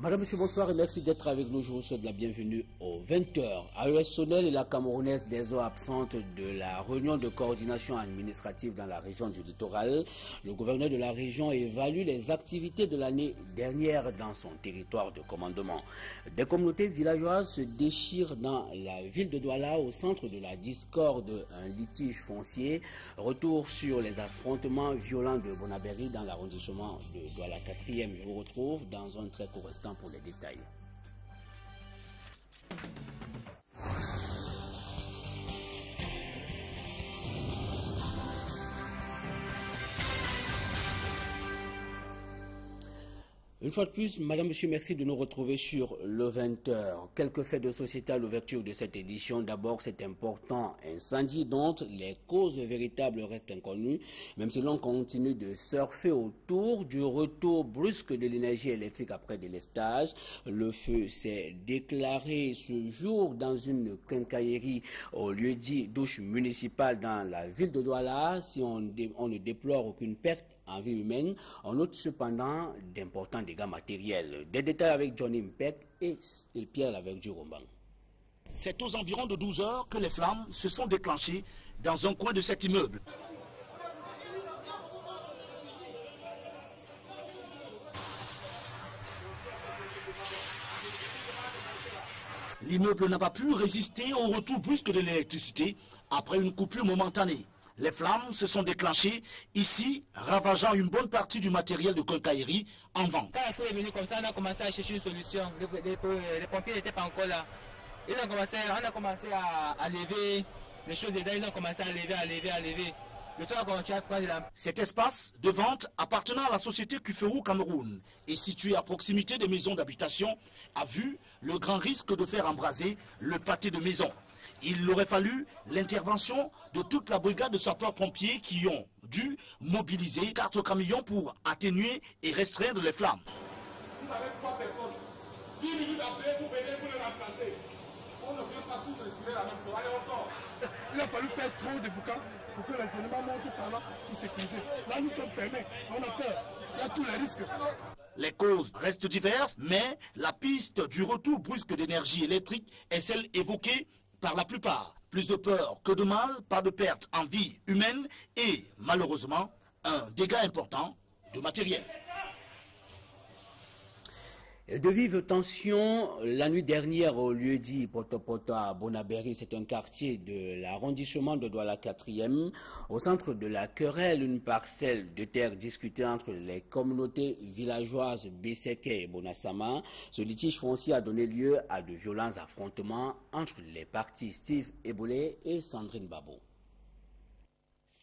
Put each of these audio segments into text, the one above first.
Madame, monsieur, bonsoir et merci d'être avec nous. Je vous souhaite la bienvenue aux 20h. AES Sonel et la Camerounaise des eaux absentes de la réunion de coordination administrative dans la région du littoral. Le gouverneur de la région évalue les activités de l'année dernière dans son territoire de commandement. Des communautés villageoises se déchirent dans la ville de Douala au centre de la discorde, un litige foncier. Retour sur les affrontements violents de Bonaberi dans l'arrondissement de Douala 4e. Je vous retrouve dans un très court instant pour les détails. Une fois de plus, madame, monsieur, merci de nous retrouver sur le 20h. Quelques faits de société à l'ouverture de cette édition. D'abord, cet important incendie dont les causes véritables restent inconnues, même si l'on continue de surfer autour du retour brusque de l'énergie électrique après délestage. Le feu s'est déclaré ce jour dans une quincaillerie au lieu-dit douche municipale dans la ville de Douala. Si on ne déplore aucune perte en vie humaine, on note cependant d'importants dégâts matériels. Des détails avec Johnny Mpek et Pierre Laverdu-Rombang. C'est aux environs de 12 heures que les flammes se sont déclenchées dans un coin de cet immeuble. L'immeuble n'a pas pu résister au retour brusque de l'électricité après une coupure momentanée. Les flammes se sont déclenchées ici, ravageant une bonne partie du matériel de quincaillerie en vente. Quand le feu est venu comme ça, on a commencé à chercher une solution. Les pompiers n'étaient pas encore là. On a commencé à lever les choses dedans, ils ont commencé à lever. Le feu a continué à prendre la... Cet espace de vente appartenant à la société Kuferou Cameroun et situé à proximité des maisons d'habitation a vu le grand risque de faire embraser le pâté de maison. Il aurait fallu l'intervention de toute la brigade de sapeurs-pompiers qui ont dû mobiliser 4 camions pour atténuer et restreindre les flammes. Vous avez 3 personnes, 10 minutes après, vous venez pour les remplacer. On ne peut pas tous respirer la même chose. Allez, on sort. Il a fallu faire trop de bouquins pour que les éléments montent par là pour sécuriser. Là, nous sommes fermés, on a peur. Il y a tous les risques. Les causes restent diverses, mais la piste du retour brusque d'énergie électrique est celle évoquée par la plupart. Plus de peur que de mal, pas de perte en vie humaine et malheureusement un dégât important de matériel. De vives tensions la nuit dernière au lieu-dit Poto à Bonaberi, c'est un quartier de l'arrondissement de Douala 4e. Au centre de la querelle, une parcelle de terre discutée entre les communautés villageoises Beseke et Bonasama. Ce litige foncier a donné lieu à de violents affrontements entre les partis Steve Ebolé et Sandrine Babo.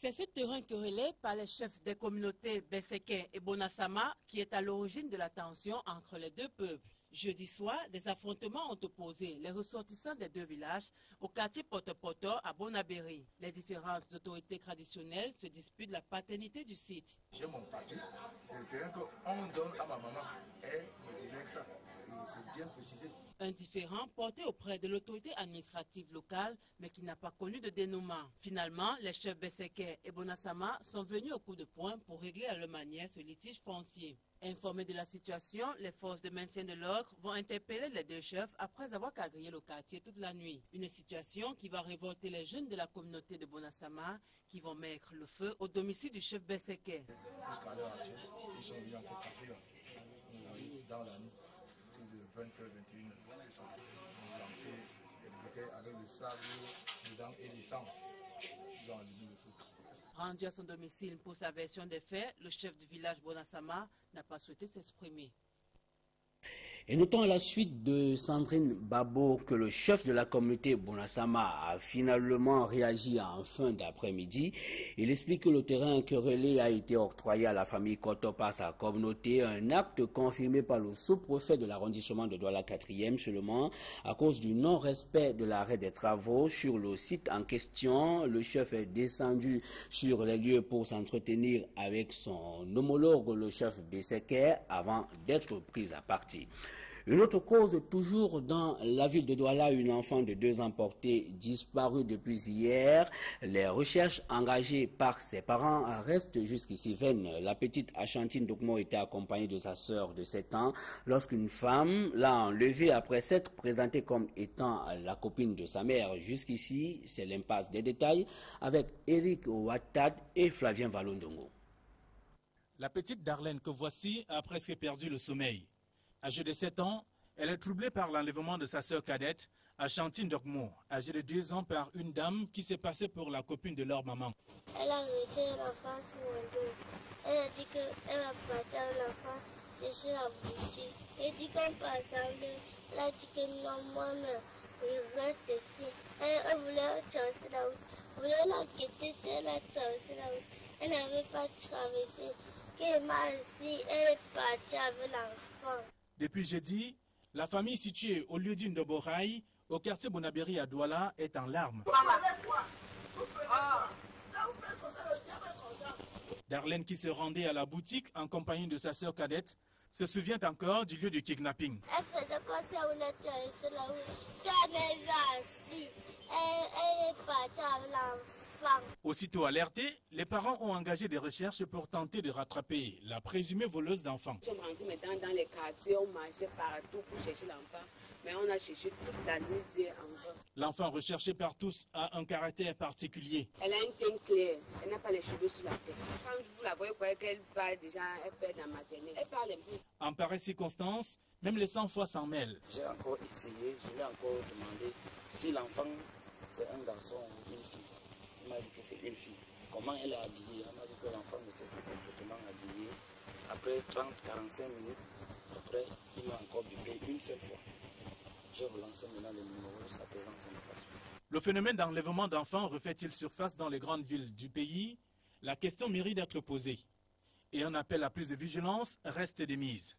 C'est ce terrain querellé par les chefs des communautés Beseke et Bonasama qui est à l'origine de la tension entre les deux peuples. Jeudi soir, des affrontements ont opposé les ressortissants des deux villages au quartier Poto à Bonaberi. Les différentes autorités traditionnelles se disputent la paternité du site. J'ai mon papier, c'est le terrain qu'on donne à ma maman. Elle me donnait ça, et c'est bien précisé. Un différend porté auprès de l'autorité administrative locale, mais qui n'a pas connu de dénouement. Finalement, les chefs Beseke et Bonasama sont venus au coup de poing pour régler à leur manière ce litige foncier. Informés de la situation, les forces de maintien de l'ordre vont interpeller les deux chefs après avoir quadrillé le quartier toute la nuit. Une situation qui va révolter les jeunes de la communauté de Bonasama qui vont mettre le feu au domicile du chef Beseke. Jusqu'à l'heure actuelle, ils sont venus encore passer là, dans la nuit, de 20h, 21h. C'est ça. On a lancé des bouteilles avec le sable dedans et l'essence. Ils ont allumé le feu. Rendu à son domicile pour sa version des faits, le chef du village Bonasama n'a pas souhaité s'exprimer. Et notons à la suite de Sandrine Babo que le chef de la communauté Bonasama a finalement réagi en fin d'après-midi. Il explique que le terrain querellé a été octroyé à la famille Koto par sa communauté, un acte confirmé par le sous-préfet de l'arrondissement de Douala 4e seulement à cause du non-respect de l'arrêt des travaux sur le site en question. Le chef est descendu sur les lieux pour s'entretenir avec son homologue, le chef Beseke, avant d'être pris à partie. Une autre cause, toujours dans la ville de Douala, une enfant de 2 ans portée disparue depuis hier. Les recherches engagées par ses parents restent jusqu'ici vaines. La petite Achantine Dokmo était accompagnée de sa sœur de 7 ans lorsqu'une femme l'a enlevée après s'être présentée comme étant la copine de sa mère. Jusqu'ici, c'est l'impasse des détails avec Eric Ouattad et Flavien Valondongo. La petite Darlène que voici a presque perdu le sommeil. Âgée de 7 ans, elle est troublée par l'enlèvement de sa sœur cadette, Achantine Dokmo, âgée de 2 ans, par une dame qui s'est passée pour la copine de leur maman. Elle a retiré l'enfant sur mon dos. Elle a dit qu'elle va partir à l'enfant chez la boutique. Elle dit qu'on passe ensemble. Elle a dit que non, moi-même, je reste ici. Elle voulait traverser la route. Elle voulait la quitter si elle a traversé la route. Elle n'avait pas traversé. Qu'elle m'a ici, elle est partie avec l'enfant. Depuis jeudi, la famille située au lieu-dit de Boraï, au quartier Bonabéry à Douala, est en larmes. Darlène, qui se rendait à la boutique en compagnie de sa sœur cadette, se souvient encore du lieu du kidnapping. Elle faisait quoi si elle voulait traverser la route? Quand elle est assise, elle est partie avec l'enfant. Aussitôt alertés, les parents ont engagé des recherches pour tenter de rattraper la présumée voleuse d'enfants. Nous sommes rentrés maintenant dans les quartiers, on marchait partout pour chercher l'enfant, mais on a cherché toute la nuit en vain. L'enfant recherché par tous a un caractère particulier. Elle a un teint clair, elle n'a pas les cheveux sur la tête. Quand vous la voyez, croyez qu'elle parle déjà, elle fait dans la maternelle. Elle parle un peu. En pareille circonstance, même les 100 fois s'en mêlent. J'ai encore essayé, je lui ai encore demandé si l'enfant c'est un garçon ou une fille. Elle m'a dit que c'est une fille. Comment elle est habillée? Elle m'a dit que l'enfant était complètement habillé. Après 30-45 minutes, après, il m'a encore bipé une seule fois. J'ai relancé maintenant le numéro, jusqu'à présent, ça ne passe pas. Le phénomène d'enlèvement d'enfants refait-il surface dans les grandes villes du pays? La question mérite d'être posée. Et un appel à plus de vigilance reste démise.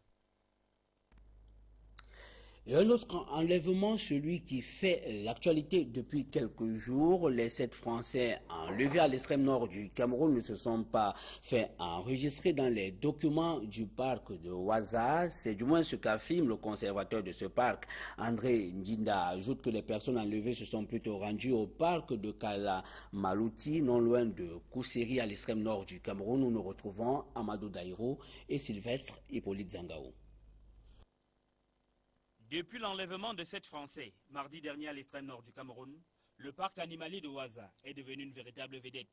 Et un autre enlèvement, celui qui fait l'actualité depuis quelques jours. Les 7 Français enlevés à l'extrême nord du Cameroun ne se sont pas fait enregistrer dans les documents du parc de Ouaza. C'est du moins ce qu'affirme le conservateur de ce parc. André Ndinda ajoute que les personnes enlevées se sont plutôt rendues au parc de Kalamalouti, non loin de Kousseri, à l'extrême nord du Cameroun, où nous retrouvons Amadou Daïro et Sylvestre Hippolyte Zangao. Depuis l'enlèvement de 7 Français, mardi dernier à l'extrême nord du Cameroun, le parc animalier de Ouaza est devenu une véritable vedette.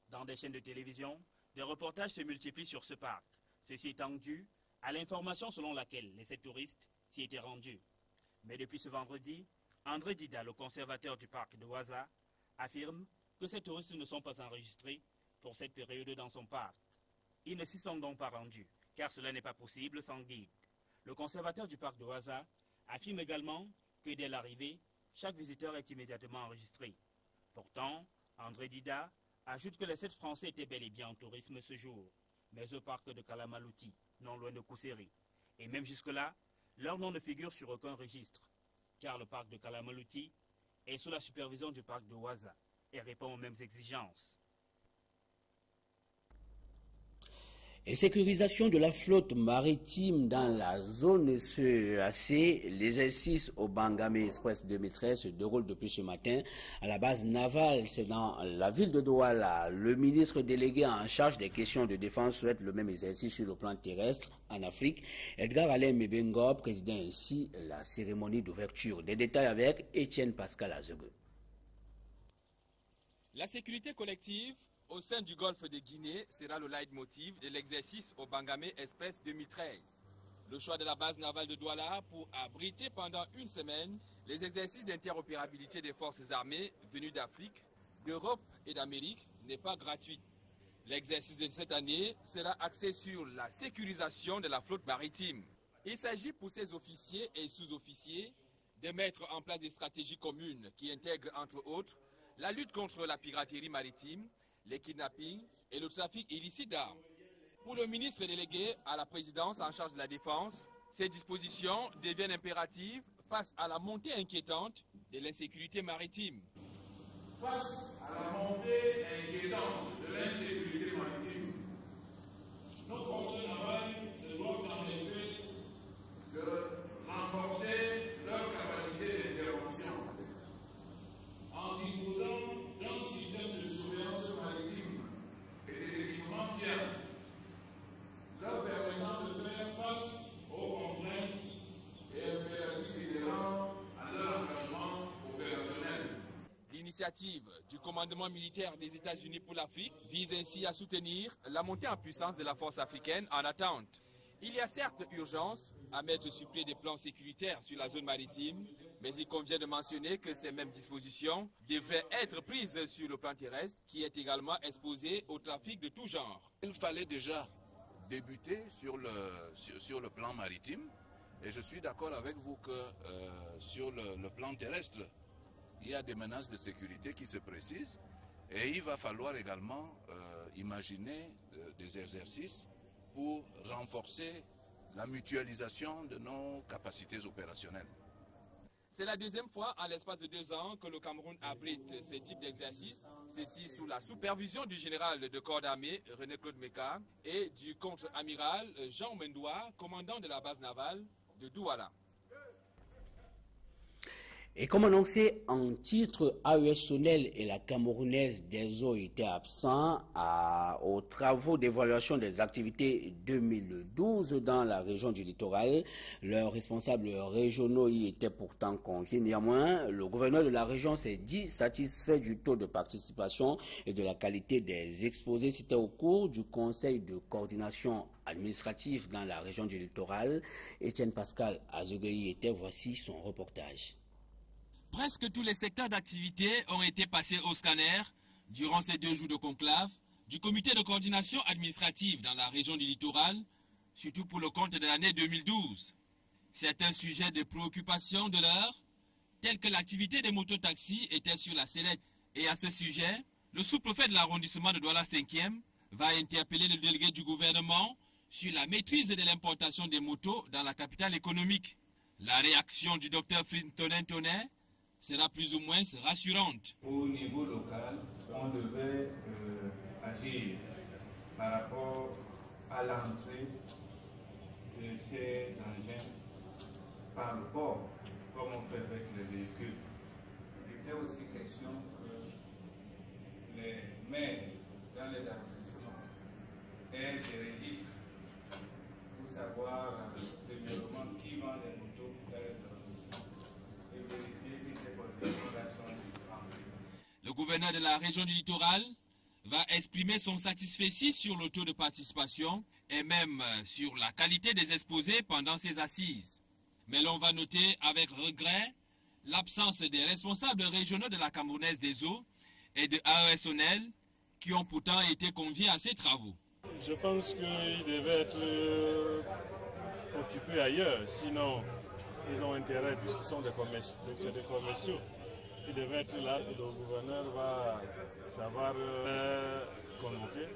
Dans des chaînes de télévision, des reportages se multiplient sur ce parc. Ceci étant dû à l'information selon laquelle les 7 touristes s'y étaient rendus. Mais depuis ce vendredi, André Dida, le conservateur du parc de Ouaza, affirme que ces touristes ne sont pas enregistrés pour cette période dans son parc. Ils ne s'y sont donc pas rendus, car cela n'est pas possible sans guide. Le conservateur du parc de Ouaza affirme également que dès l'arrivée, chaque visiteur est immédiatement enregistré. Pourtant, André Dida ajoute que les 7 Français étaient bel et bien en tourisme ce jour, mais au parc de Kalamalouti, non loin de Kousseri. Et même jusque-là, leur nom ne figure sur aucun registre, car le parc de Kalamalouti est sous la supervision du parc de Ouaza et répond aux mêmes exigences. Et sécurisation de la flotte maritime dans la zone CEAC, l'exercice au Bangame Express 2013 se déroule depuis ce matin à la base navale. C'est dans la ville de Douala. Le ministre délégué en charge des questions de défense souhaite le même exercice sur le plan terrestre en Afrique. Edgar Alain Mebengo présidait ainsi la cérémonie d'ouverture. Des détails avec Étienne Pascal Azegue. La sécurité collective au sein du golfe de Guinée sera le leitmotiv de l'exercice au Bangame Express 2013. Le choix de la base navale de Douala pour abriter pendant une semaine les exercices d'interopérabilité des forces armées venues d'Afrique, d'Europe et d'Amérique n'est pas gratuit. L'exercice de cette année sera axé sur la sécurisation de la flotte maritime. Il s'agit pour ces officiers et sous-officiers de mettre en place des stratégies communes qui intègrent entre autres la lutte contre la piraterie maritime, les kidnappings et le trafic illicite d'armes. Pour le ministre délégué à la présidence en charge de la défense, ces dispositions deviennent impératives face à la montée inquiétante de l'insécurité maritime. Face à la montée inquiétante de l'insécurité maritime, nos forces navales se doivent en effet de renforcer initiative du commandement militaire des États-Unis pour l'Afrique vise ainsi à soutenir la montée en puissance de la force africaine en attente. Il y a certes urgence à mettre sur pied des plans sécuritaires sur la zone maritime, mais il convient de mentionner que ces mêmes dispositions devraient être prises sur le plan terrestre, qui est également exposé au trafic de tout genre. Il fallait déjà débuter sur le plan maritime, et je suis d'accord avec vous que sur le plan terrestre, il y a des menaces de sécurité qui se précisent, et il va falloir également imaginer des exercices pour renforcer la mutualisation de nos capacités opérationnelles. C'est la deuxième fois en l'espace de 2 ans que le Cameroun abrite ces types d'exercices, ceci sous la supervision du général de corps d'armée René-Claude Meka et du contre-amiral Jean Mendoua, commandant de la base navale de Douala. Et comme annoncé en titre, AES Sonel et la Camerounaise des eaux étaient absents aux travaux d'évaluation des activités 2012 dans la région du littoral. Leurs responsables régionaux y étaient pourtant conviés. Néanmoins, le gouverneur de la région s'est dit satisfait du taux de participation et de la qualité des exposés. C'était au cours du conseil de coordination administrative dans la région du littoral. Étienne Pascal Azogueyi était, voici son reportage. Presque tous les secteurs d'activité ont été passés au scanner durant ces 2 jours de conclave du comité de coordination administrative dans la région du littoral, surtout pour le compte de l'année 2012. Certains sujets de préoccupation de l'heure, tels que l'activité des mototaxis, étaient sur la sellette. Et à ce sujet, le sous-préfet de l'arrondissement de Douala 5e va interpeller le délégué du gouvernement sur la maîtrise de l'importation des motos dans la capitale économique. La réaction du docteur Fintonen Tonnet sera plus ou moins rassurante. Au niveau local, on devait agir par rapport à l'entrée de ces engins par le port, comme on fait avec les véhicules. Il était aussi question que les maires dans les arrondissements aient des registres pour savoir régulièrement qui vend les motos dans les arrondissements et vérifier si c'est pour des relations remplis. Le gouverneur de la région du littoral va exprimer son satisfait sur le taux de participation et même sur la qualité des exposés pendant ces assises. Mais l'on va noter avec regret l'absence des responsables régionaux de la Camerounaise des eaux et de AES Sonel qui ont pourtant été conviés à ces travaux. Je pense qu'ils devaient être occupés ailleurs, sinon ils ont intérêt, puisqu'ils sont des commerciaux. Ils devaient être là, et le gouverneur va savoir convoquer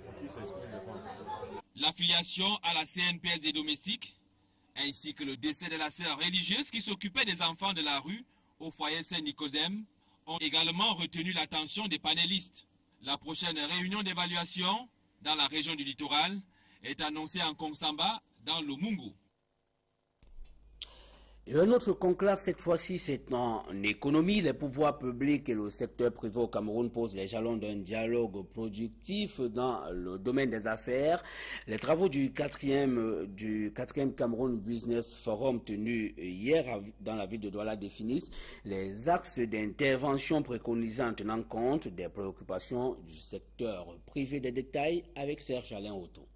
pour qu'ils s'expriment de compte. L'affiliation à la CNPS des domestiques, ainsi que le décès de la sœur religieuse qui s'occupait des enfants de la rue au foyer Saint-Nicodème, ont également retenu l'attention des panélistes. La prochaine réunion d'évaluation dans la région du littoral est annoncée en Kongsamba, dans le Mungo. Et un autre conclave, cette fois-ci, c'est en économie. Les pouvoirs publics et le secteur privé au Cameroun posent les jalons d'un dialogue productif dans le domaine des affaires. Les travaux du 4e Cameroun Business Forum tenu hier dans la ville de Douala définissent les axes d'intervention préconisés en tenant compte des préoccupations du secteur privé. Des détails avec Serge Alain Otto.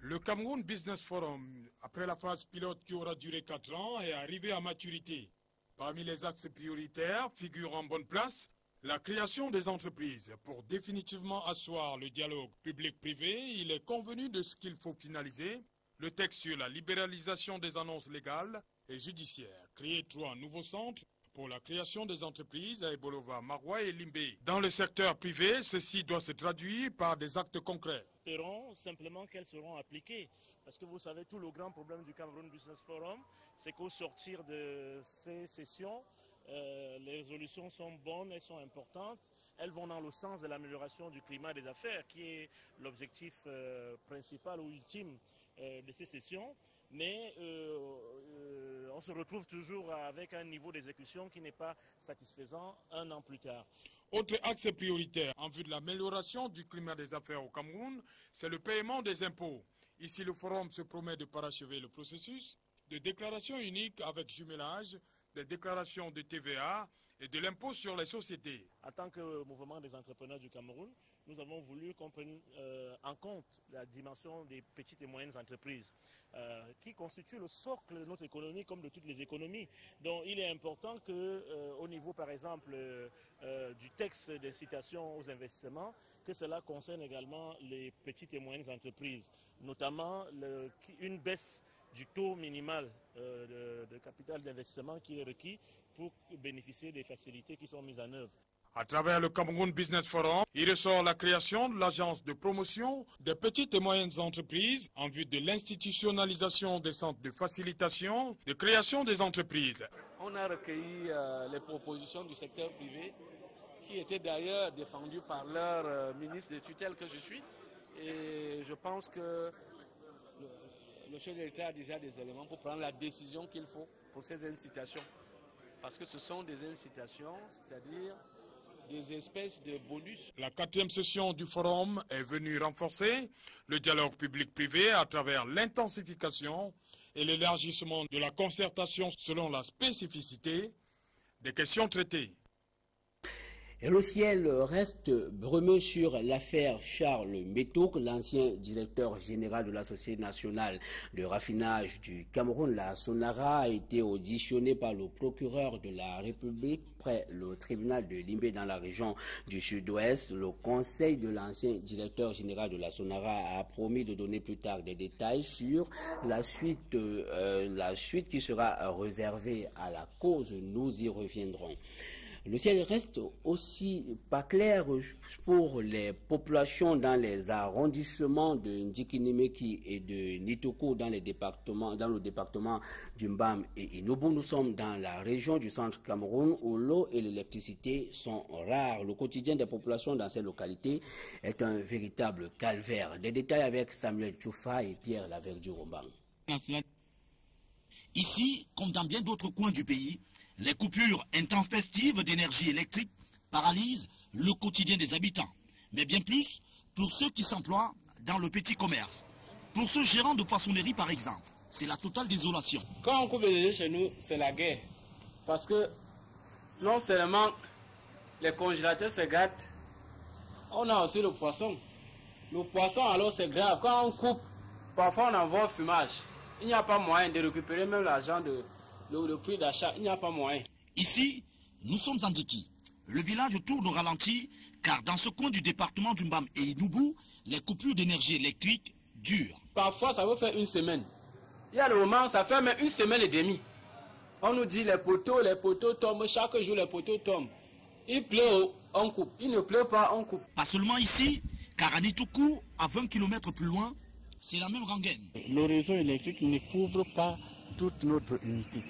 Le Cameroun Business Forum, après la phase pilote qui aura duré 4 ans, est arrivé à maturité. Parmi les axes prioritaires figure en bonne place la création des entreprises. Pour définitivement asseoir le dialogue public-privé, il est convenu de ce qu'il faut finaliser le texte sur la libéralisation des annonces légales et judiciaires. Créer 3 nouveaux centres pour la création des entreprises à Ebolova, Maroua et Limbé. Dans le secteur privé, ceci doit se traduire par des actes concrets. Espérons simplement qu'elles seront appliquées. Parce que vous savez, tout le grand problème du Cameroun Business Forum, c'est qu'au sortir de ces sessions, les résolutions sont bonnes, elles sont importantes. Elles vont dans le sens de l'amélioration du climat des affaires, qui est l'objectif principal ou ultime de ces sessions. Mais on se retrouve toujours avec un niveau d'exécution qui n'est pas satisfaisant 1 an plus tard. Autre axe prioritaire en vue de l'amélioration du climat des affaires au Cameroun, c'est le paiement des impôts. Ici, le forum se promet de parachever le processus de déclaration unique avec jumelage des déclarations de TVA et de l'impôt sur les sociétés. En tant que mouvement des entrepreneurs du Cameroun, nous avons voulu qu'on prenne en compte la dimension des petites et moyennes entreprises qui constituent le socle de notre économie comme de toutes les économies. Donc il est important qu'au niveau par exemple du texte d'incitation aux investissements, que cela concerne également les petites et moyennes entreprises, notamment une baisse du taux minimal de capital d'investissement qui est requis pour bénéficier des facilités qui sont mises en œuvre. À travers le Cameroun Business Forum, il ressort la création de l'agence de promotion des petites et moyennes entreprises en vue de l'institutionnalisation des centres de facilitation de création des entreprises. On a recueilli les propositions du secteur privé qui étaient d'ailleurs défendues par leur ministre de tutelle que je suis. Et je pense que le chef de l'État a déjà des éléments pour prendre la décision qu'il faut pour ces incitations. Parce que ce sont des incitations, c'est-à-dire des espèces de bonus. La 4e session du forum est venue renforcer le dialogue public-privé à travers l'intensification et l'élargissement de la concertation selon la spécificité des questions traitées. Et le ciel reste brumeux sur l'affaire Charles Métouk, l'ancien directeur général de la Société nationale de raffinage du Cameroun. La Sonara a été auditionné par le procureur de la République près le tribunal de Limbé dans la région du Sud-Ouest. Le conseil de l'ancien directeur général de la Sonara a promis de donner plus tard des détails sur la suite qui sera réservée à la cause. Nous y reviendrons. Le ciel reste aussi pas clair pour les populations dans les arrondissements de Ndikinimeki et de Nitoko dans le département du Mbam et Inobu. Nous sommes dans la région du centre Cameroun où l'eau et l'électricité sont rares. Le quotidien des populations dans ces localités est un véritable calvaire. Des détails avec Samuel Tchoufa et Pierre Laverdu-Rombang. Ici, comme dans bien d'autres coins du pays, les coupures intempestives d'énergie électrique paralysent le quotidien des habitants. Mais bien plus pour ceux qui s'emploient dans le petit commerce. Pour ce gérant de poissonnerie par exemple, c'est la totale désolation. Quand on coupe l'énergie chez nous, c'est la guerre. Parce que non seulement les congélateurs se gâtent, on a aussi le poisson. Le poisson alors c'est grave. Quand on coupe, parfois on envoie au fumage. Il n'y a pas moyen de récupérer même l'argent le prix d'achat, il n'y a pas moyen. Ici, nous sommes en Ndiki. Le village tourne au ralenti, car dans ce coin du département du Mbam et Inoubou, les coupures d'énergie électrique durent. Parfois, ça peut faire une semaine. Il y a le moment, ça fait même une semaine et demie. On nous dit les poteaux tombent, chaque jour les poteaux tombent. Il pleut, on coupe. Il ne pleut pas, on coupe. Pas seulement ici, car à Nitoukou, à 20 km plus loin, c'est la même rengaine. Le réseau électrique ne couvre pas toute notre unité.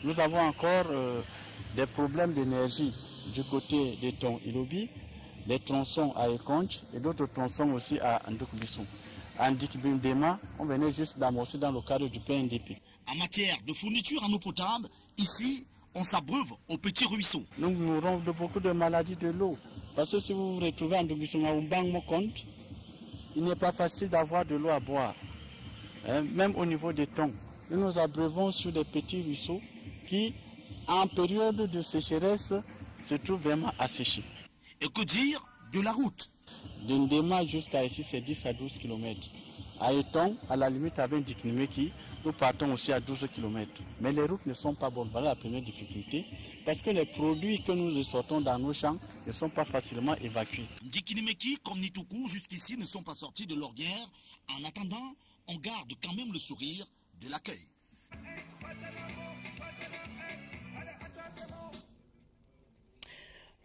Nous avons encore des problèmes d'énergie du côté des tons Ilobi, des tronçons à Ekonch et d'autres tronçons aussi à Ndokbissou. À Ndikbindema, on venait juste d'amorcer dans le cadre du PNDP. En matière de fourniture en eau potable, ici, on s'abreuve aux petits ruisseaux. Nous mourons de beaucoup de maladies de l'eau. Parce que si vous vous retrouvez en Ndokbissou, à Umbang Mokonte, il n'est pas facile d'avoir de l'eau à boire. Même au niveau des tons. Nous nous abreuvons sur des petits ruisseaux qui, en période de sécheresse, se trouvent vraiment asséchés. Et que dire de la route? De Ndema jusqu'à ici, c'est 10 à 12 km. À Eton, à la limite avec Ndikimeki, nous partons aussi à 12 km. Mais les routes ne sont pas bonnes. Voilà la première difficulté. Parce que les produits que nous ressortons dans nos champs ne sont pas facilement évacués. Ndikimeki comme Nitoukou jusqu'ici ne sont pas sortis de leur guerre. En attendant, on garde quand même le sourire de l'accueil.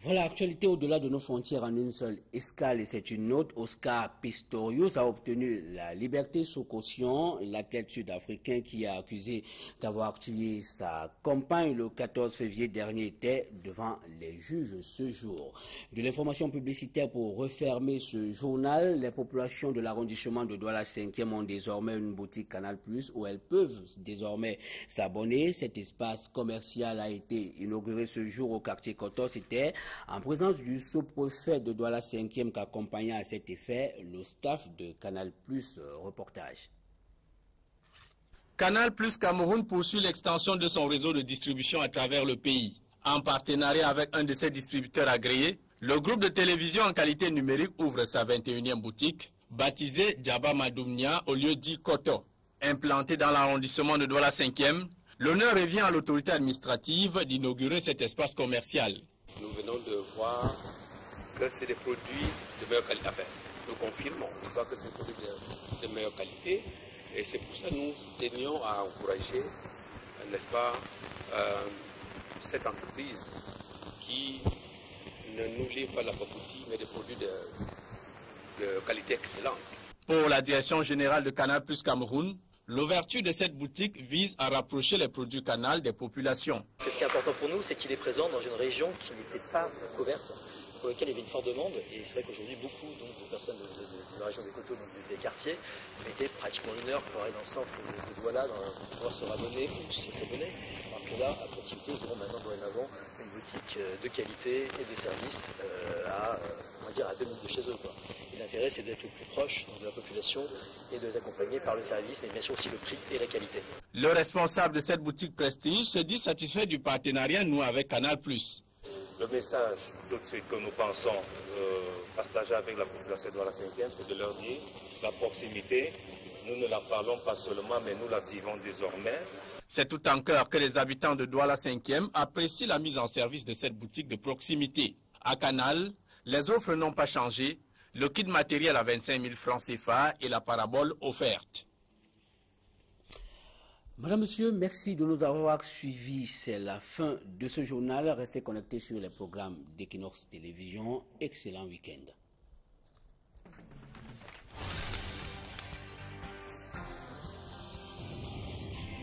Voilà l'actualité au-delà de nos frontières en une seule escale et c'est une note. Oscar Pistorius a obtenu la liberté sous caution. L'athlète sud-africain qui a accusé d'avoir tué sa compagne le 14 février dernier était devant les juges ce jour. De l'information publicitaire pour refermer ce journal. Les populations de l'arrondissement de Douala 5e ont désormais une boutique Canal+ où elles peuvent désormais s'abonner. Cet espace commercial a été inauguré ce jour au quartier Koto. C'était en présence du sous-préfet de Douala 5e qui accompagnait à cet effet le staff de Canal+. Reportage. Canal+ Cameroun poursuit l'extension de son réseau de distribution à travers le pays. En partenariat avec un de ses distributeurs agréés, le groupe de télévision en qualité numérique ouvre sa 21e boutique, baptisée Djaba Madoumnia au lieu dit Koto. Implantée dans l'arrondissement de Douala 5e, l'honneur revient à l'autorité administrative d'inaugurer cet espace commercial. Nous venons de voir que c'est des produits de meilleure qualité. Enfin, nous confirmons que c'est des produits de meilleure qualité. Et c'est pour ça que nous tenions à encourager, n'est-ce pas, cette entreprise qui ne nous livre pas la papoutie, mais des produits de qualité excellente. Pour la direction générale de Canal Plus Cameroun, l'ouverture de cette boutique vise à rapprocher les produits Canal des populations. Ce qui est important pour nous, c'est qu'il est présent dans une région qui n'était pas couverte, pour laquelle il y avait une forte demande. Et c'est vrai qu'aujourd'hui, beaucoup de personnes de la région des Coteaux, donc des quartiers, mettaient pratiquement une heure pour aller dans le centre de Douala, pour pouvoir se rabonner ou s'abonner. Alors que là, à proximité, ils auront maintenant dorénavant une boutique de qualité et de service on va dire à 2 minutes de chez eux, quoi. Et l'intérêt, c'est d'être le plus proche de la population et de les accompagner par le service, mais bien sûr aussi le prix et la qualité. Le responsable de cette boutique Prestige se dit satisfait du partenariat noué avec Canal+. Le message tout de suite que nous pensons partager avec la population de la 5e, c'est de leur dire la proximité, nous ne la parlons pas seulement, mais nous la vivons désormais. C'est tout en cœur que les habitants de Douala 5e apprécient la mise en service de cette boutique de proximité. À Canal, les offres n'ont pas changé, le kit matériel à 25 000 francs CFA et la parabole offerte. Madame, Monsieur, merci de nous avoir suivis. C'est la fin de ce journal. Restez connectés sur les programmes d'Equinox Télévision. Excellent week-end.